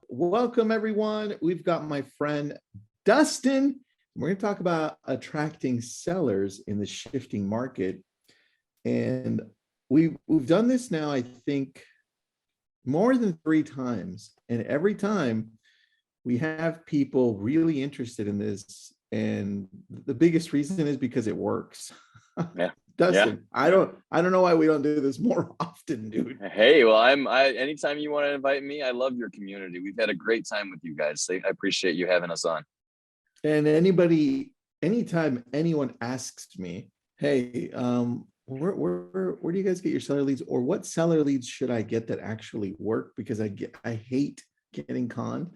Welcome, everyone. We've got my friend Dustin. We're going to talk about attracting sellers in the shifting market. And we've done this now, I think, more than 3 times. And every time we have people really interested in this. And the biggest reason is because it works. Yeah. Dustin, I don't know why we don't do this more often, dude. Hey, well, anytime you want to invite me, I love your community. We've had a great time with you guys. I appreciate you having us on. And anytime anyone asks me, hey, where do you guys get your seller leads, or what seller leads should I get that actually work? Because I hate getting conned.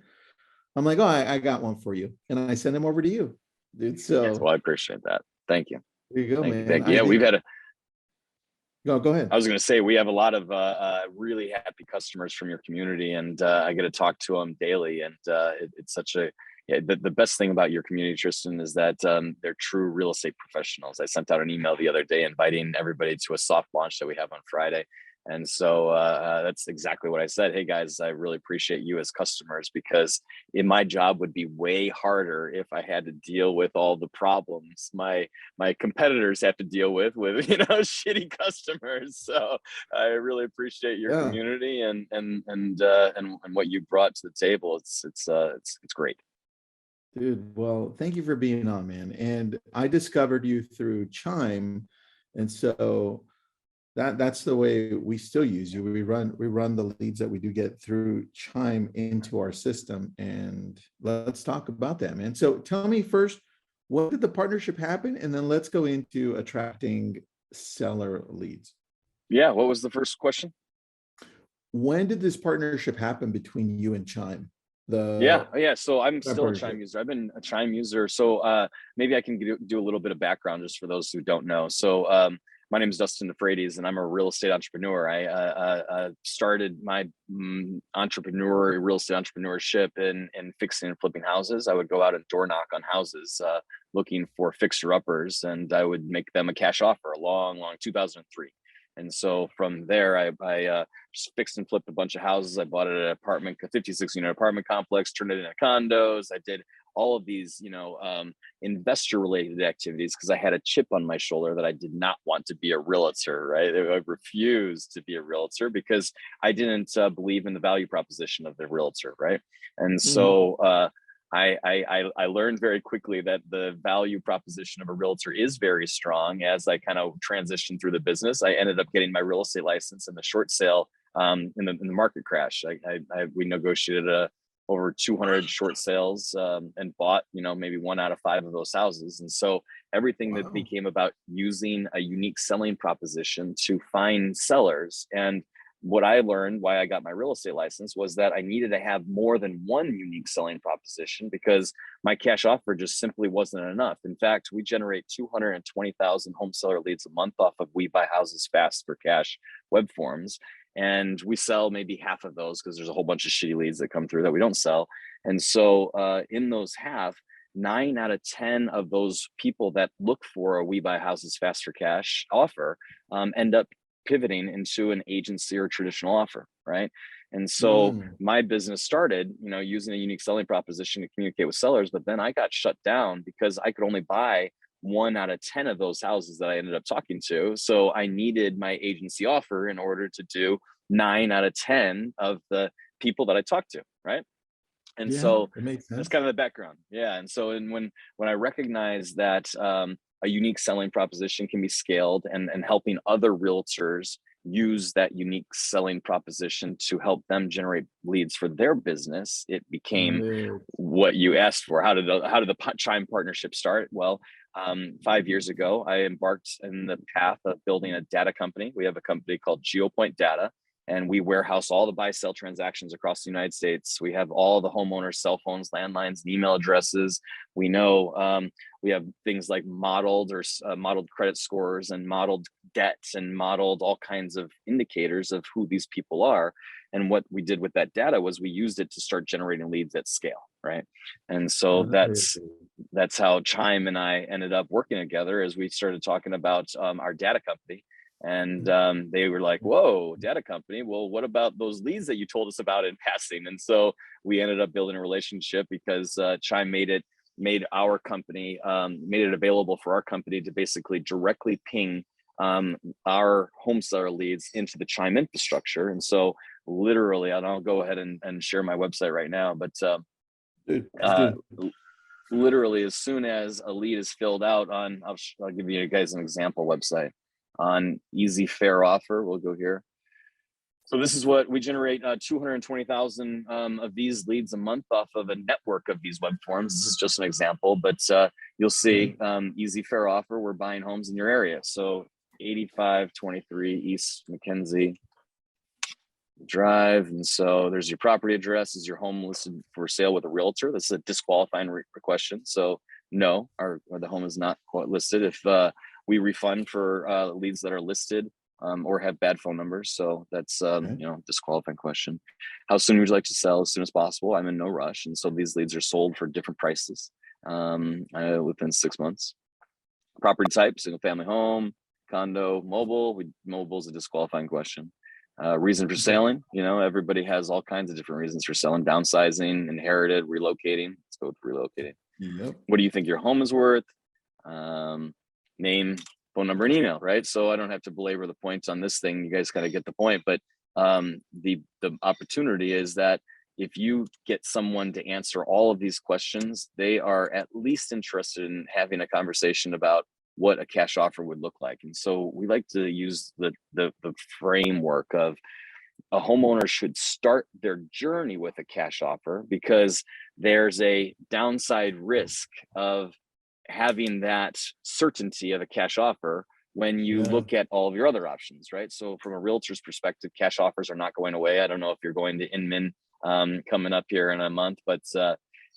I'm like, oh, I got one for you. And I send them over to you, dude. So yes, well, I appreciate that. Thank you. There you go, man. Thank you. Yeah, we've had go ahead. I was going to say, we have a lot of really happy customers from your community, and I get to talk to them daily. And it's such the best thing about your community, Tristan, is that they're true real estate professionals. I sent out an email the other day inviting everybody to a soft launch that we have on Friday. And so that's exactly what I said. Hey guys, I really appreciate you as customers, because my job would be way harder if I had to deal with all the problems my competitors have to deal with shitty customers. So I really appreciate your community and what you brought to the table. It's great. Dude, well, thank you for being on, man. And I discovered you through Chime, and so that's the way we still use you. We run the leads that we do get through Chime into our system, and let's talk about that, man. So tell me first, what did the partnership happen, and then let's go into attracting seller leads. Yeah, what was the first question? When did this partnership happen between you and Chime? Yeah. So I'm still a Chime user. I've been a Chime user. So maybe I can do a little bit of background just for those who don't know. So my name is Dustin Defrates, and I'm a real estate entrepreneur. I started my real estate entrepreneurship in fixing and flipping houses. I would go out and door knock on houses looking for fixer-uppers, and I would make them a cash offer, a long 2003. And so from there, I just fixed and flipped a bunch of houses. I bought a 56-unit apartment complex, turned it into condos. I did all of these, investor-related activities because I had a chip on my shoulder that I did not want to be a realtor, right? I refused to be a realtor because I didn't believe in the value proposition of the realtor, right? And so I learned very quickly that the value proposition of a realtor is very strong. As I kind of transitioned through the business, I ended up getting my real estate license in the short sale in the market crash. We negotiated over 200 short sales and bought, maybe 1 out of 5 of those houses. And so everything that became about using a unique selling proposition to find sellers. And what I learned, why I got my real estate license, was that I needed to have more than one unique selling proposition because my cash offer just simply wasn't enough. In fact, we generate 220,000 home seller leads a month off of We Buy Houses Fast for Cash web forms. And we sell maybe half of those because there's a whole bunch of shitty leads that come through that we don't sell. And so in those half, 9 out of 10 of those people that look for a We Buy Houses Fast for Cash offer end up pivoting into an agency or traditional offer, right? And so my business started, using a unique selling proposition to communicate with sellers, but then I got shut down because I could only buy 1 out of 10 of those houses that I ended up talking to. So I needed my agency offer in order to do 9 out of 10 of the people that I talked to, right? And so that's kind of the background. Yeah. And so when I recognized that a unique selling proposition can be scaled and helping other realtors use that unique selling proposition to help them generate leads for their business, it became what you asked for. How did the Chime partnership start? Well, 5 years ago, I embarked in the path of building a data company. We have a company called Geopoint Data, and we warehouse all the buy-sell transactions across the United States. We have all the homeowners' cell phones, landlines, and email addresses. We know we have things like modeled credit scores and modeled debts and modeled all kinds of indicators of who these people are. And what we did with that data was we used it to start generating leads at scale, right? And so that's how Chime and I ended up working together as we started talking about our data company. And they were like, whoa, data company, well, what about those leads that you told us about in passing? And so we ended up building a relationship because Chime made our company, made it available for our company to basically directly ping our home seller leads into the Chime infrastructure. And so literally, and I'll go ahead and share my website right now, but literally as soon as a lead is filled out on, I'll give you guys an example website on Easy Fair Offer. We'll go here. So this is what we generate 220,000 of these leads a month off of a network of these web forms. This is just an example, but you'll see Easy Fair Offer. We're buying homes in your area. So 8523 East McKenzie Drive. And so there's your property address. Is your home listed for sale with a realtor? This is a disqualifying question. So no, the home is not listed. If we refund for leads that are listed or have bad phone numbers. So that's, disqualifying question. How soon would you like to sell? As soon as possible. I'm in no rush. And so these leads are sold for different prices within 6 months. Property type, single family home, condo, mobile. Mobile is a disqualifying question. Reason for selling, everybody has all kinds of different reasons for selling: downsizing, inherited, relocating. Let's go with relocating. Yep. What do you think your home is worth? Name, phone number, and email, right? So I don't have to belabor the points on this thing. You guys kind of get the point. But the opportunity is that if you get someone to answer all of these questions, they are at least interested in having a conversation about what a cash offer would look like. And so we like to use the framework of a homeowner should start their journey with a cash offer, because there's a downside risk of having that certainty of a cash offer when you look at all of your other options, right? So from a realtor's perspective, cash offers are not going away. I don't know if you're going to Inman coming up here in a month, but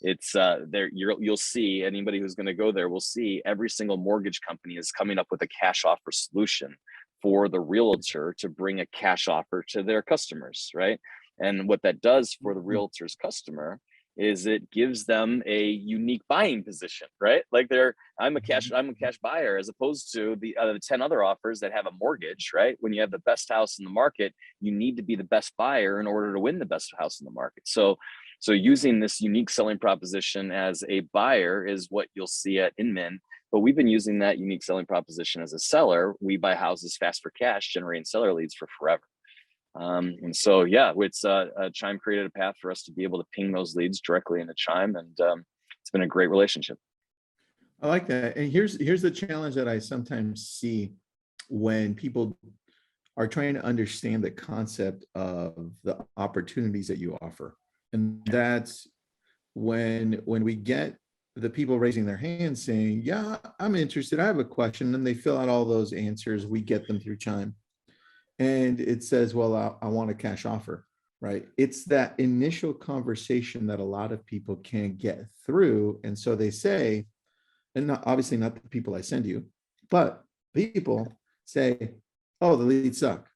it's there. You'll see, anybody who's going to go there will see every single mortgage company is coming up with a cash offer solution for the realtor to bring a cash offer to their customers, right? And what that does for the realtor's customer is it gives them a unique buying position, right? Like I'm a cash buyer, as opposed to the 10 other offers that have a mortgage, right? When you have the best house in the market, you need to be the best buyer in order to win the best house in the market. So using this unique selling proposition as a buyer is what you'll see at Inman, but we've been using that unique selling proposition as a seller. We buy houses fast for cash, generating seller leads for forever. And so, it's Chime created a path for us to be able to ping those leads directly into Chime, and it's been a great relationship. I like that. And here's the challenge that I sometimes see when people are trying to understand the concept of the opportunities that you offer. And that's when we get the people raising their hands saying, yeah, I'm interested, I have a question, and they fill out all those answers. We get them through Chime. And it says, well, I want a cash offer, right? It's that initial conversation that a lot of people can't get through. And so they say, and obviously not the people I send you, but people say, oh, the leads suck,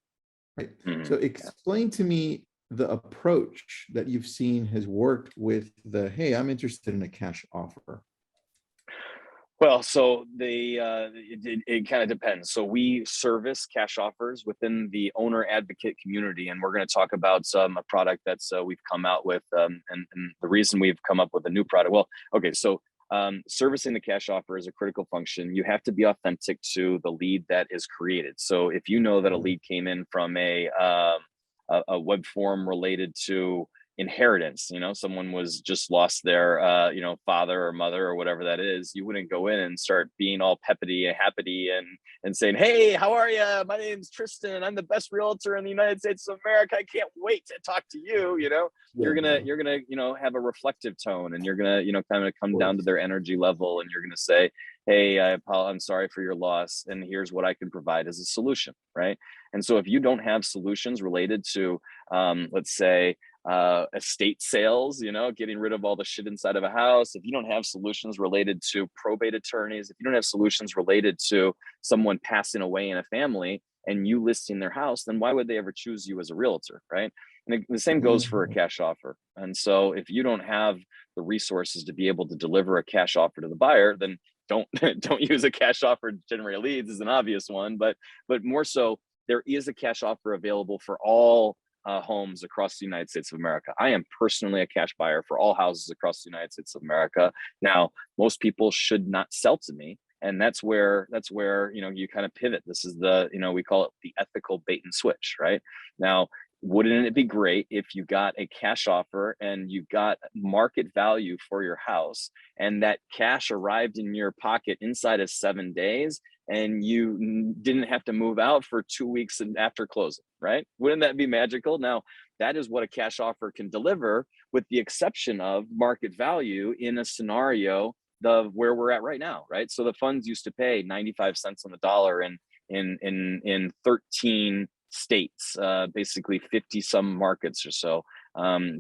right? So explain to me the approach that you've seen has worked with hey, I'm interested in a cash offer. Well, so it kind of depends. So we service cash offers within the owner advocate community, and we're going to talk about a product that's we've come out with, and the reason we've come up with a new product. Well, okay, so servicing the cash offer is a critical function. You have to be authentic to the lead that is created. So if you know that a lead came in from a web form related to inheritance, someone was just lost their father or mother or whatever that is, you wouldn't go in and start being all peppity and happy and saying, hey, how are you, my name's Tristan, I'm the best realtor in the United States of America, I can't wait to talk to you. You're gonna have a reflective tone, and you're gonna kind of come down to their energy level, and you're gonna say, hey, I'm sorry for your loss, and here's what I can provide as a solution, right? And so if you don't have solutions related to let's say estate sales, getting rid of all the shit inside of a house, if you don't have solutions related to probate attorneys, if you don't have solutions related to someone passing away in a family and you listing their house, then why would they ever choose you as a realtor, right? And the same goes for a cash offer. And so if you don't have the resources to be able to deliver a cash offer to the buyer, then don't don't use a cash offer to generate leads is an obvious one, but more so, there is a cash offer available for all homes across the United States of America. I am personally a cash buyer for all houses across the United States of America. Now, most people should not sell to me, and that's where you kind of pivot. This is the we call it the ethical bait and switch, right? Now, wouldn't it be great if you got a cash offer and you got market value for your house, and that cash arrived in your pocket inside of 7 days, and you didn't have to move out for 2 weeks after closing, right? Wouldn't that be magical? Now, that is what a cash offer can deliver, with the exception of market value in a scenario of where we're at right now, right? So the funds used to pay 95 cents on the dollar in 13 states, basically 50 some markets or so.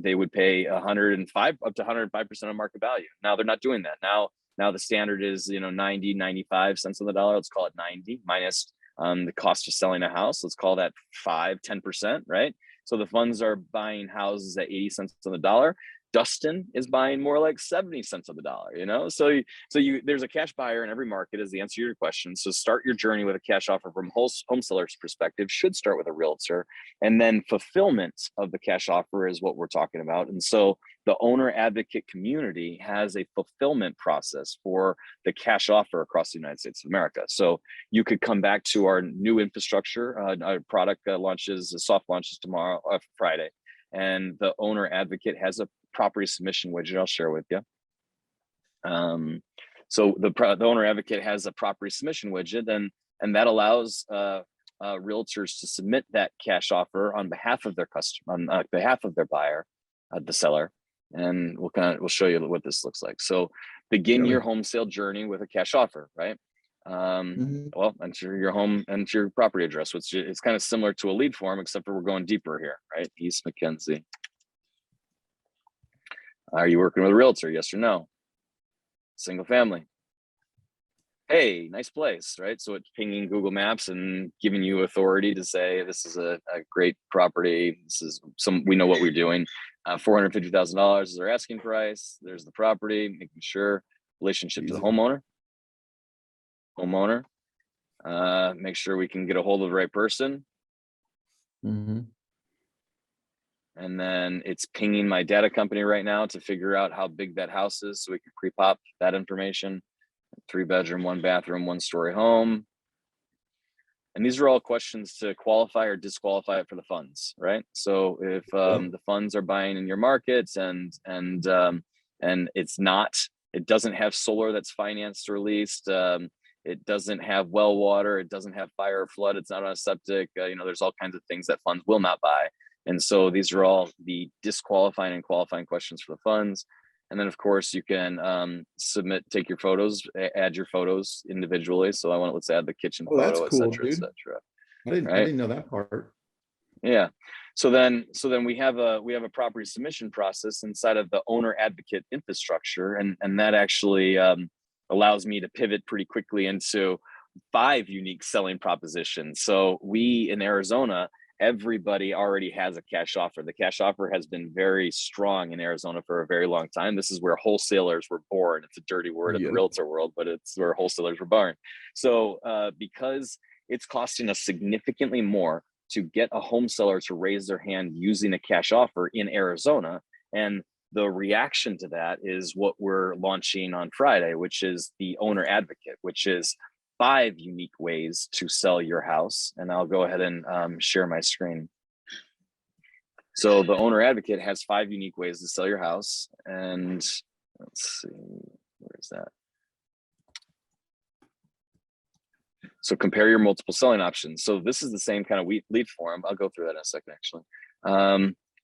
They would pay 105 up to 105% of market value. Now they're not doing that. Now the standard is 90, 95 cents on the dollar. Let's call it 90 minus the cost of selling a house. Let's call that 10%, right? So the funds are buying houses at 80 cents on the dollar. Dustin is buying more like 70 cents on the dollar, So there's a cash buyer in every market, is the answer to your question. So start your journey with a cash offer from home seller's perspective should start with a realtor, and then fulfillment of the cash offer is what we're talking about. And so the owner advocate community has a fulfillment process for the cash offer across the United States of America. So you could come back to our new infrastructure. Our product soft launches tomorrow, Friday. And the owner advocate has a property submission widget I'll share with you. So the owner advocate has a property submission widget, and that allows realtors to submit that cash offer on behalf of their customer, on behalf of their buyer, the seller. And we'll show you what this looks like. So begin your home sale journey with a cash offer, right? Well, enter your home, enter your property address, which it's kind of similar to a lead form, except for we're going deeper here, right? East Mackenzie. Are you working with a realtor? Yes or no? Single family. Hey, nice place, right? So it's pinging Google Maps and giving you authority to say, this is a great property. This is we know what we're doing. $450,000 is our asking price. There's the property, making sure relationship to the homeowner. Make sure we can get a hold of the right person. And then it's pinging my data company right now to figure out how big that house is so we can pre-pop that information. 3-bedroom, 1-bathroom, 1-story home. And these are all questions to qualify or disqualify it for the funds, right? So if the funds are buying in your markets and it doesn't have solar that's financed or leased, it doesn't have well water, it doesn't have fire or flood, it's not on a septic, there's all kinds of things that funds will not buy. And so these are all the disqualifying and qualifying questions for the funds. And then of course you can take your photos, add your photos individually. So let's add the kitchen photo, that's cool, et cetera. I didn't know that part. Yeah. So then we have a property submission process inside of the owner advocate infrastructure. And that actually allows me to pivot pretty quickly into 5 unique selling propositions. So we in Arizona, everybody already has a cash offer. The cash offer has been very strong in Arizona for a very long time. This is where wholesalers were born. It's a dirty word in the realtor world, but it's where wholesalers were born. So because it's costing us significantly more to get a home seller to raise their hand using a cash offer in Arizona, and the reaction to that is what we're launching on Friday, which is the owner advocate, which is 5 unique ways to sell your house. And I'll go ahead and share my screen. So the owner advocate has 5 unique ways to sell your house. And let's see, where is that? So compare your multiple selling options. So this is the same kind of lead form. I'll go through that in a second, actually.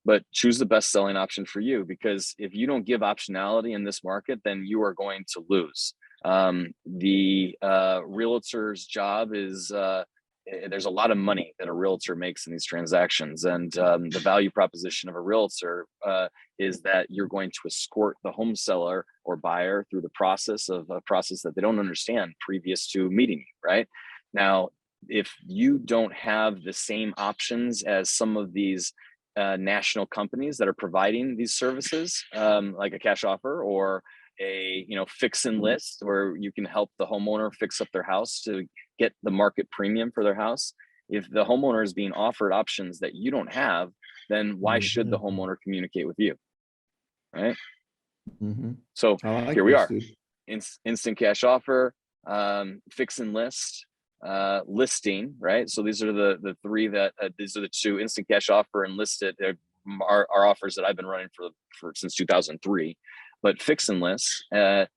But choose the best selling option for you, because if you don't give optionality in this market, then you are going to lose. The realtor's job is there's a lot of money that a realtor makes in these transactions, and the value proposition of a realtor is that you're going to escort the home seller or buyer through the process that they don't understand previous to meeting you. Right now, if you don't have the same options as some of these national companies that are providing these services, like a cash offer or a fix and list, where you can help the homeowner fix up their house to get the market premium for their house. If the homeowner is being offered options that you don't have, then why should the homeowner communicate with you, right? So I like here we this, are. dude. Instant cash offer, fix and list, listing, right? So these are the three that these are the two: instant cash offer and listed. Are offers that I've been running for since 2003. But fix and list,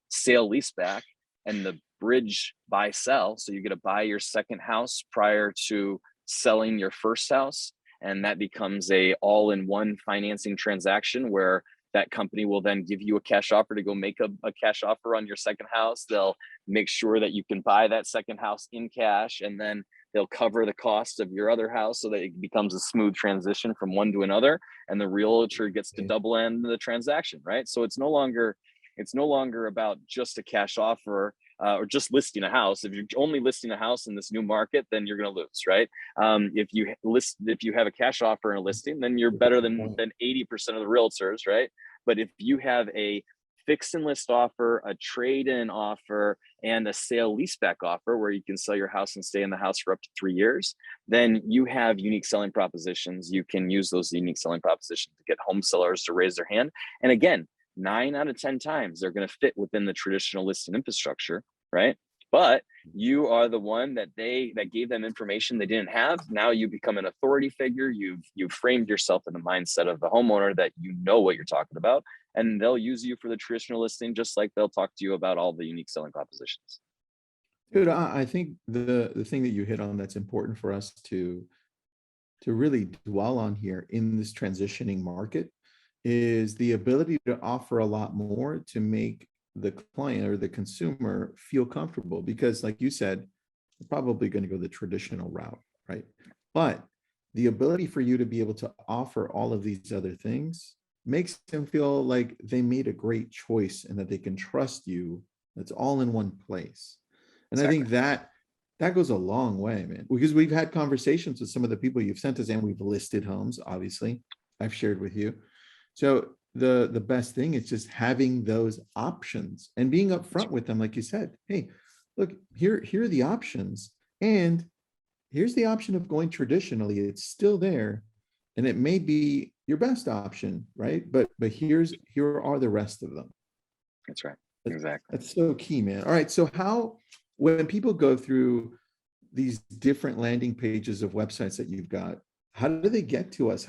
sale leaseback, and the bridge buy sell. So you get to buy your second house prior to selling your first house, and that becomes a all-in-one financing transaction where that company will then give you a cash offer to go make a cash offer on your second house. They'll make sure that you can buy that second house in cash, and then they'll cover the cost of your other house so that it becomes a smooth transition from one to another, and the realtor gets to double end the transaction, right? So it's no longer about just a cash offer or just listing a house. If you're only listing a house in this new market, then you're going to lose, right? If you have a cash offer and a listing, then you're better than 80% of the realtors, right? But if you have a fix and list offer, a trade-in offer, and a sale leaseback offer where you can sell your house and stay in the house for up to 3 years, then you have unique selling propositions. You can use those unique selling propositions to get home sellers to raise their hand. And again, 9 out of 10 times they're going to fit within the traditional listing infrastructure, right? But you are the one that gave them information they didn't have. Now you become an authority figure. You've framed yourself in the mindset of the homeowner that you know what you're talking about, and they'll use you for the traditional listing, just like they'll talk to you about all the unique selling propositions. Dude, I think the thing that you hit on that's important for us to really dwell on here in this transitioning market is the ability to offer a lot more to make the client or the consumer feel comfortable, because like you said, they're probably going to go the traditional route, right? But the ability for you to be able to offer all of these other things makes them feel like they made a great choice and that they can trust you. That's all in one place. And exactly. I think that goes a long way, man, because we've had conversations with some of the people you've sent us, and we've listed homes, obviously, I've shared with you. So the best thing is just having those options and being upfront with them. Like you said, hey, look, here are the options. And here's the option of going traditionally. It's still there. And it may be your best option, right? But here are the rest of them. That's right. Exactly. That's so key, man. All right. So when people go through these different landing pages of websites that you've got, how do they get to us?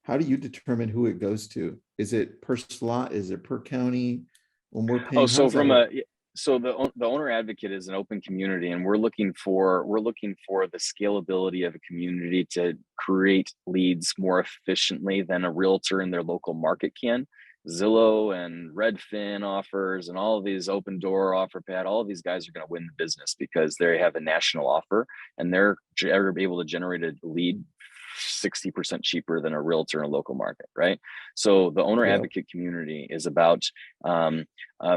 How do you determine who it goes to? Is it per slot? Is it per county? When we're paying? So the owner advocate is an open community, and we're looking for the scalability of a community to create leads more efficiently than a realtor in their local market can. Zillow and Redfin offers and all of these Open Door, OfferPad, all of these guys are going to win the business because they have a national offer and they're able to generate a lead 60% cheaper than a realtor in a local market, right? So the owner advocate community is about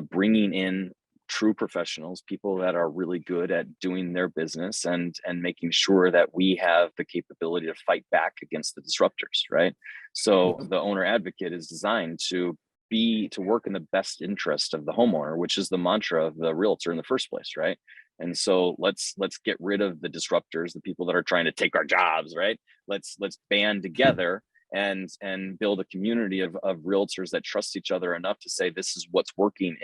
bringing in true professionals, people that are really good at doing their business and making sure that we have the capability to fight back against the disruptors, right? So the owner advocate is designed to work in the best interest of the homeowner, which is the mantra of the realtor in the first place, right? And so let's get rid of the disruptors, the people that are trying to take our jobs, right? Let's band together and build a community of realtors that trust each other enough to say, this is what's working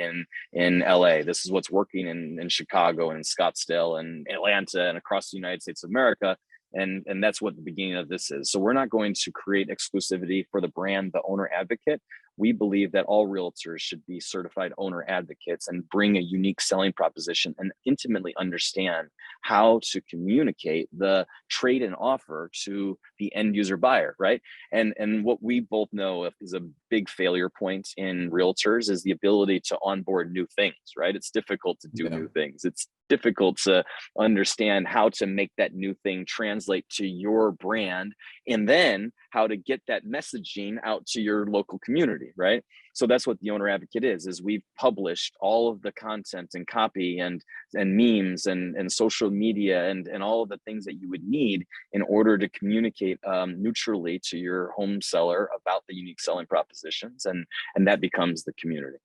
in LA, this is what's working in Chicago and Scottsdale and Atlanta and across the United States of America. And that's what the beginning of this is. So we're not going to create exclusivity for the brand, the owner advocate. We believe that all realtors should be certified owner advocates and bring a unique selling proposition and intimately understand how to communicate the trade and offer to the end user buyer, right? And what we both know is a big failure point in realtors is the ability to onboard new things, right? It's difficult to do new things. It's difficult to understand how to make that new thing translate to your brand, and then how to get that messaging out to your local community, right? So that's what the owner advocate is we've published all of the content and copy and memes and social media and all of the things that you would need in order to communicate neutrally to your home seller about the unique selling propositions, and that becomes the community.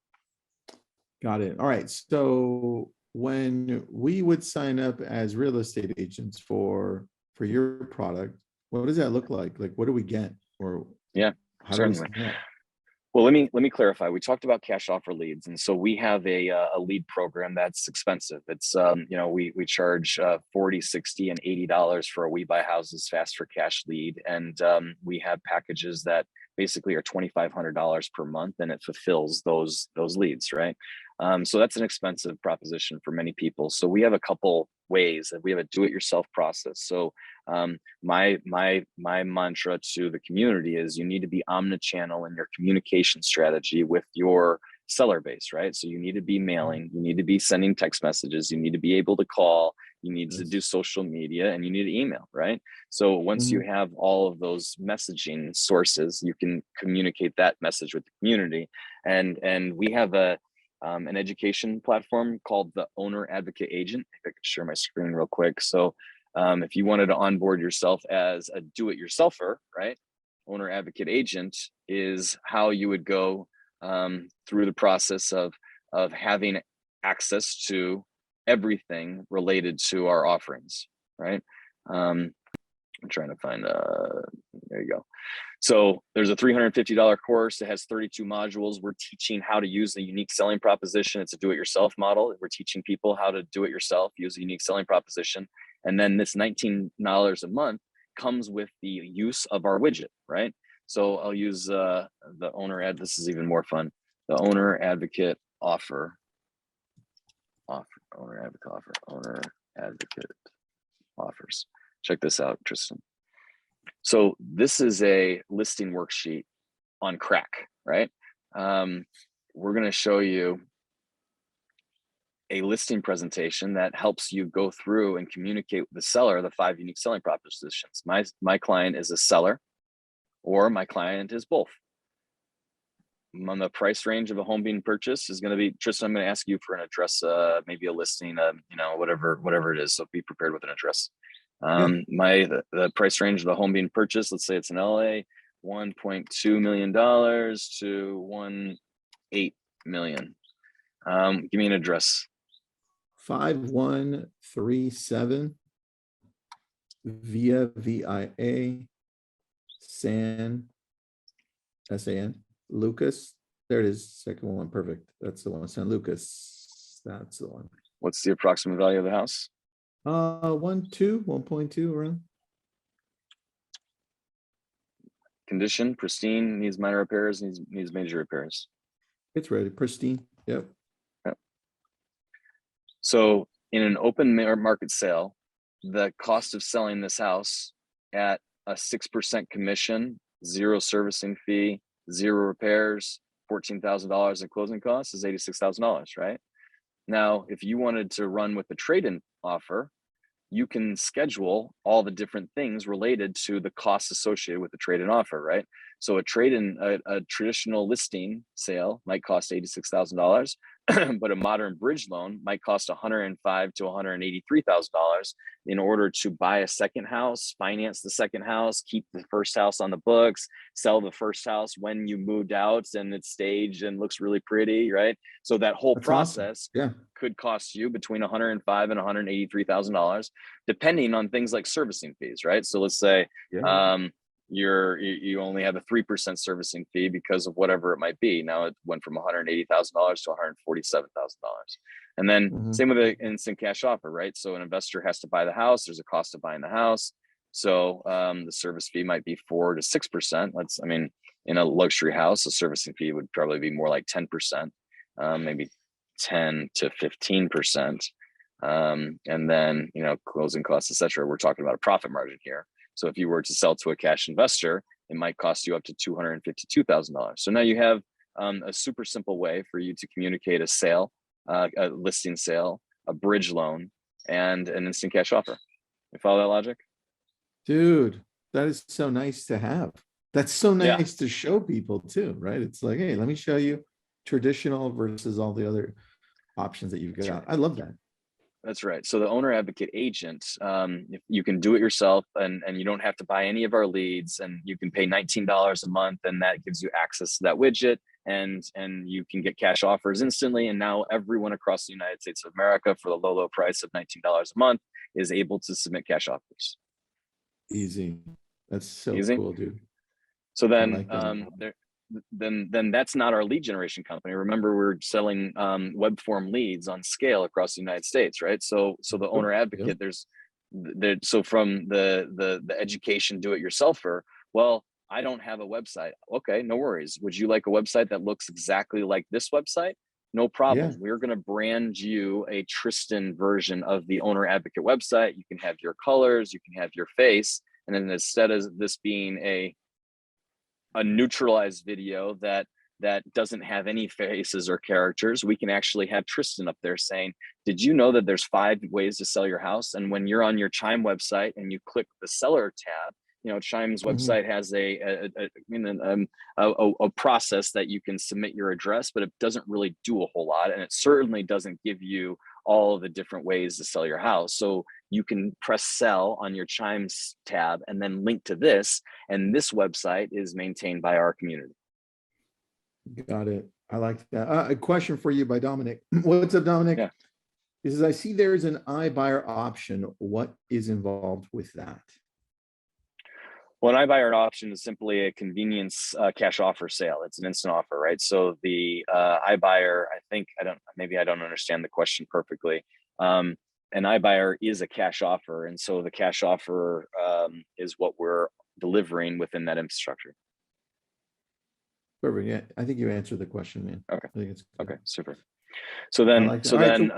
Got it. All right. So when we would sign up as real estate agents for your product, what does that look like? Like, what do we get, or Yeah, how do we certainly. sign up? Well, let me clarify. We talked about cash offer leads, and so we have a lead program that's expensive. It's we charge 40, 60, and $80 for a We Buy Houses Fast for Cash lead, and we have packages that basically are $2,500 per month, and it fulfills those leads, right? So that's an expensive proposition for many people. So we have a couple ways that we have a do-it-yourself process. So my mantra to the community is you need to be omnichannel in your communication strategy with your seller base, right? So you need to be mailing, you need to be sending text messages, you need to be able to call, you need to do social media, and you need to email, right? So once you have all of those messaging sources, you can communicate that message with the community. And we have an education platform called the Owner Advocate Agent. If I could share my screen real quick. So if you wanted to onboard yourself as a do-it-yourselfer, right? Owner Advocate Agent is how you would go through the process of having access to everything related to our offerings, right? I'm trying to find, there you go. So there's a $350 course. It has 32 modules. We're teaching how to use the unique selling proposition. It's a do-it-yourself model. We're teaching people how to do it yourself, use a unique selling proposition. And then this $19 a month comes with the use of our widget, right? So I'll use the owner ad. This is even more fun. The owner advocate offer, owner advocate offers. Check this out, Tristan. So this is a listing worksheet on crack, right? We're going to show you a listing presentation that helps you go through and communicate with the seller the 5 unique selling propositions. My client is a seller, or my client is both. On the price range of a home being purchased is going to be, Tristan, I'm going to ask you for an address, maybe a listing, whatever it is. So be prepared with an address. The price range of the home being purchased, let's say it's in LA, $1.2 million to 1.8 million. Give me an address. 5137 VIA San Lucas. There it is. Second one. Perfect. That's the one. San Lucas. That's the one. What's the approximate value of the house? 1.2 around. Condition, pristine, needs minor repairs, needs major repairs. It's ready. Pristine. Yep. So in an open market sale, the cost of selling this house at a 6% commission, 0 servicing fee, 0 repairs, $14,000 in closing costs is $86,000, right? Now, if you wanted to run with the trade-in offer, you can schedule all the different things related to the costs associated with the trade-in offer, right? So a traditional listing sale might cost $86,000, but a modern bridge loan might cost $105,000 to $183,000 in order to buy a second house, finance the second house, keep the first house on the books, sell the first house when you moved out and it's staged and looks really pretty, right? So that whole process could cost you between $105,000 and $183,000, depending on things like servicing fees, right? So let's say you only have a 3% servicing fee because of whatever it might be. Now it went from $180,000 to $147,000. And then same with an instant cash offer, right? So an investor has to buy the house. There's a cost of buying the house. So the service fee might be 4 to 6%. In a luxury house, a servicing fee would probably be more like 10%, maybe 10 to 15%. And then, closing costs, etc. We're talking about a profit margin here. So if you were to sell to a cash investor, it might cost you up to $252,000. So now you have a super simple way for you to communicate a sale, a listing sale, a bridge loan, and an instant cash offer. You follow that logic? Dude, that is so nice to have. That's so nice to show people too, right? It's like, hey, let me show you traditional versus all the other options that you've got. I love that. That's right. So the owner advocate agent, if you can do it yourself and you don't have to buy any of our leads, and you can pay $19 a month, and that gives you access to that widget. and you can get cash offers instantly. And now everyone across the United States of America for the low price of $19 a month is able to submit cash offers. Easy. That's so Easy. cool, dude. So then, like then that's not our lead generation company. Remember, we're selling web form leads on scale across the United States, right? So the owner advocate, so from the education do-it-yourselfer, well, I don't have a website. Okay, no worries. Would you like a website that looks exactly like this website? No problem. Yeah. We're going to brand you a Tristan version of the owner advocate website. You can have your colors, you can have your face, and then instead of this being a neutralized video that doesn't have any faces or characters, we can actually have Tristan up there saying, did you know that there's 5 ways to sell your house? And when you're on your Chime website and you click the seller tab, you know, Chime's website has a process that you can submit your address, but it doesn't really do a whole lot. And it certainly doesn't give you all the different ways to sell your house. So you can press sell on your Chimes tab and then link to this. And this website is maintained by our community. Got it. I like that. A question for you by Dominic. What's up, Dominic? Yeah. He says, I see there's an iBuyer option. What is involved with that? Well, an iBuyer option is simply a convenience cash offer sale. It's an instant offer, right? So the iBuyer, maybe I don't understand the question perfectly. An iBuyer is a cash offer. And so the cash offer is what we're delivering within that infrastructure. Perfect. Yeah, I think you answered the question, man. Okay. I think it's good. Okay, super. So then, go ahead,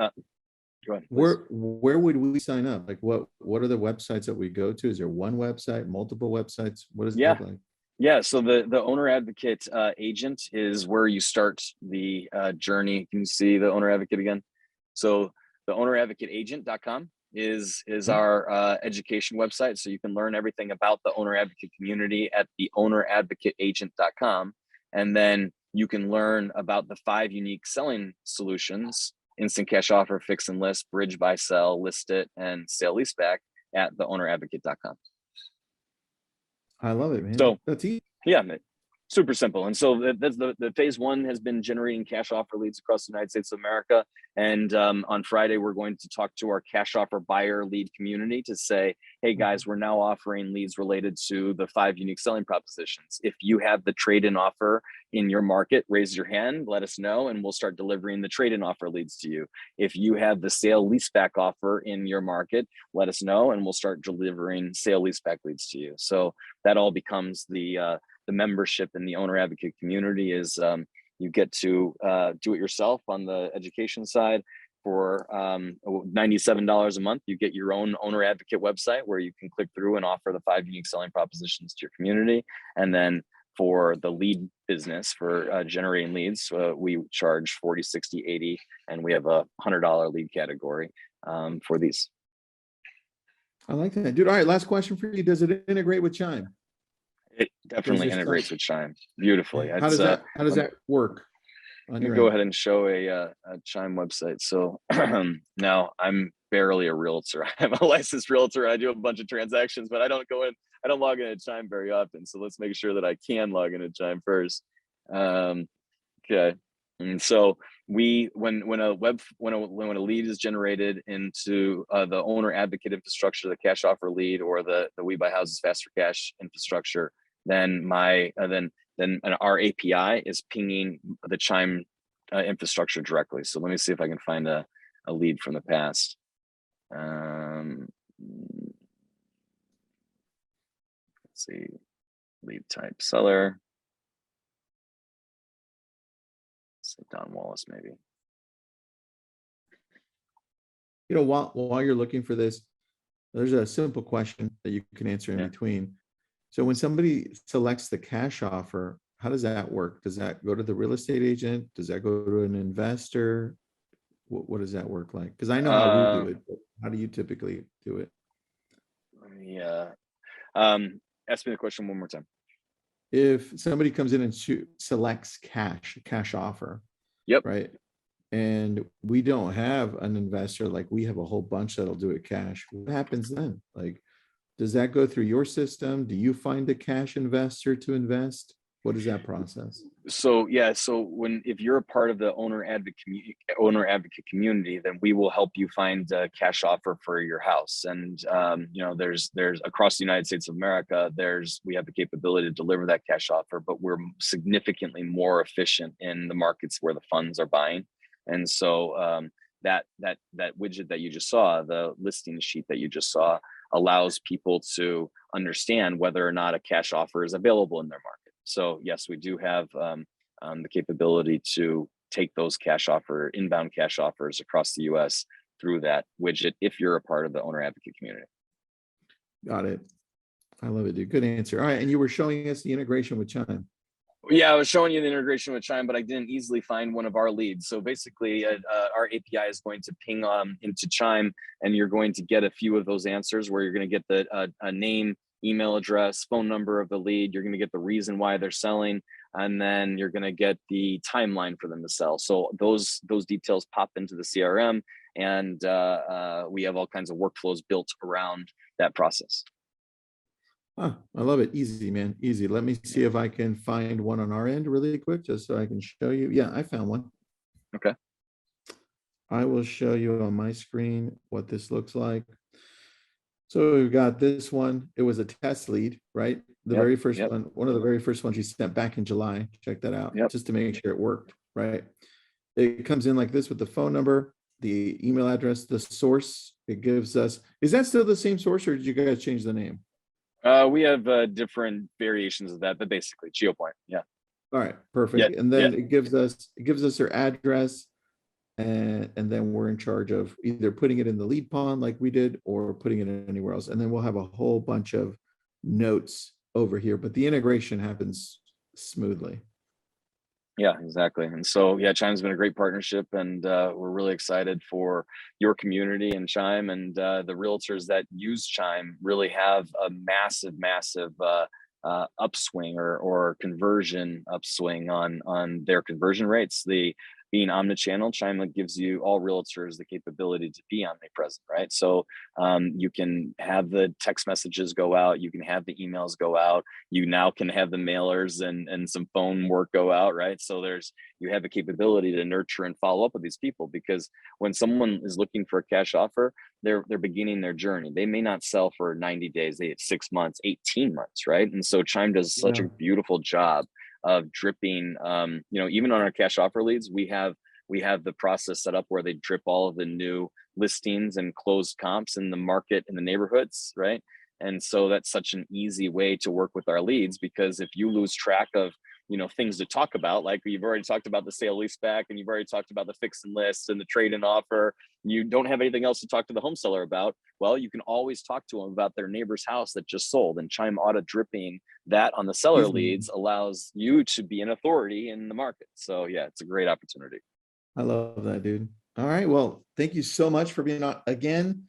where would we sign up? Like what are the websites that we go to? Is there one website, multiple websites? What does it look like? Yeah, so the owner advocate agent is where you start the journey. Can you see the owner advocate again? So the owneradvocateagent.com is our education website. So you can learn everything about the owner advocate community at the owneradvocateagent.com. And then you can learn about the 5 unique selling solutions: instant cash offer, fix and list, bridge, buy, sell, list it, and sale leaseback at the owneradvocate.com. I love it, man. So that's easy. Yeah, super simple. And so that's the phase 1 has been generating cash offer leads across the United States of America. And on Friday, we're going to talk to our cash offer buyer lead community to say, hey guys, we're now offering leads related to the 5 unique selling propositions. If you have the trade-in offer in your market, raise your hand, let us know, and we'll start delivering the trade-in offer leads to you. If you have the sale leaseback offer in your market, let us know, and we'll start delivering sale leaseback leads to you. So that all becomes the membership in the owner advocate community. Is you get to do it yourself on the education side. For $97 a month, you get your own owner advocate website where you can click through and offer the 5 unique selling propositions to your community. And then for the lead business, for generating leads, we charge $40, $60, $80, and we have a $100 lead category for these. I like that, dude. All right, last question for you. Does it integrate with Chime? It definitely integrates with Chime beautifully. How does that work? I'm gonna go ahead and show a Chime website. So now I'm barely a realtor. I'm a licensed realtor. I do a bunch of transactions, but I don't log into Chime very often. So let's make sure that I can log into Chime first. Okay. And so when a lead is generated into the owner advocate infrastructure, the cash offer lead, or the We Buy Houses Faster Cash infrastructure, then our API is pinging the Chime infrastructure directly. So let me see if I can find a lead from the past. Let's see, lead type seller. Let's say Don Wallace, maybe. You know, while you're looking for this, there's a simple question that you can answer in between. So when somebody selects the cash offer, how does that work? Does that go to the real estate agent? Does that go to an investor? What does that work like? Because I know how we do it, but how do you typically do it? Yeah. Ask me the question one more time. If somebody comes in and selects cash offer, yep, right, and we don't have an investor, like we have a whole bunch that'll do it cash, what happens then? Like, does that go through your system? Do you find a cash investor to invest? What is that process? So yeah, so if you're a part of the owner advocate community, then we will help you find a cash offer for your house. And there's across the United States of America, we have the capability to deliver that cash offer, but we're significantly more efficient in the markets where the funds are buying. And so that widget that you just saw, the listing sheet that you just saw, allows people to understand whether or not a cash offer is available in their market. So yes, we do have the capability to take those inbound cash offers across the U.S. through that widget if you're a part of the owner advocate community. Got it. I love it, dude. Good answer. All right, and you were showing us the integration with Chime. Yeah, I was showing you the integration with Chime, but I didn't easily find one of our leads. So basically, our API is going to ping into Chime, and you're going to get a few of those answers where you're going to get a name, email address, phone number of the lead. You're going to get the reason why they're selling, and then you're going to get the timeline for them to sell. So those details pop into the CRM, and we have all kinds of workflows built around that process. Oh, I love it. Easy, man. Easy. Let me see if I can find one on our end really quick, just so I can show you. Yeah, I found one. Okay. I will show you on my screen what this looks like. So we've got this one. It was a test lead, right? The very first one, one of the very first ones you sent back in July. Check that out, just to make sure it worked, right? It comes in like this with the phone number, the email address, the source. It gives us, is that still the same source, or did you guys change the name? We have different variations of that, but basically Geopoint. Yeah. All right, perfect. And then it gives us their address, and then we're in charge of either putting it in the lead pond like we did, or putting it anywhere else. And then we'll have a whole bunch of notes over here, but the integration happens smoothly. Yeah, exactly. And so, yeah, Chime's been a great partnership, and we're really excited for your community and Chime, and the realtors that use Chime really have a massive upswing or conversion upswing on their conversion rates. Being omnichannel, Chime gives you, all realtors, the capability to be omnipresent, right? So you can have the text messages go out, you can have the emails go out, you now can have the mailers and some phone work go out, right? So you have the capability to nurture and follow up with these people, because when someone is looking for a cash offer, they're beginning their journey. They may not sell for 90 days, they have 6 months, 18 months, right? And so Chime does such a beautiful job of dripping, even on our cash offer leads, we have the process set up where they drip all of the new listings and closed comps in the market, in the neighborhoods, right? And so that's such an easy way to work with our leads, because if you lose track of things to talk about, like you've already talked about the sale leaseback, and you've already talked about the fix and list and the trade and offer, you don't have anything else to talk to the home seller about, well, you can always talk to them about their neighbor's house that just sold. And Chime auto dripping that on the seller leads allows you to be an authority in the market. So yeah, it's a great opportunity. I love that, dude. All right, well, thank you so much for being on again.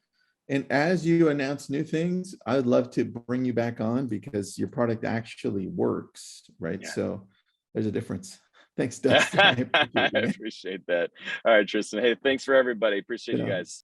And as you announce new things, I'd love to bring you back on, because your product actually works, right? Yeah. So there's a difference. Thanks, Dustin. I appreciate that. All right, Tristan. Hey, thanks for everybody. Appreciate you guys.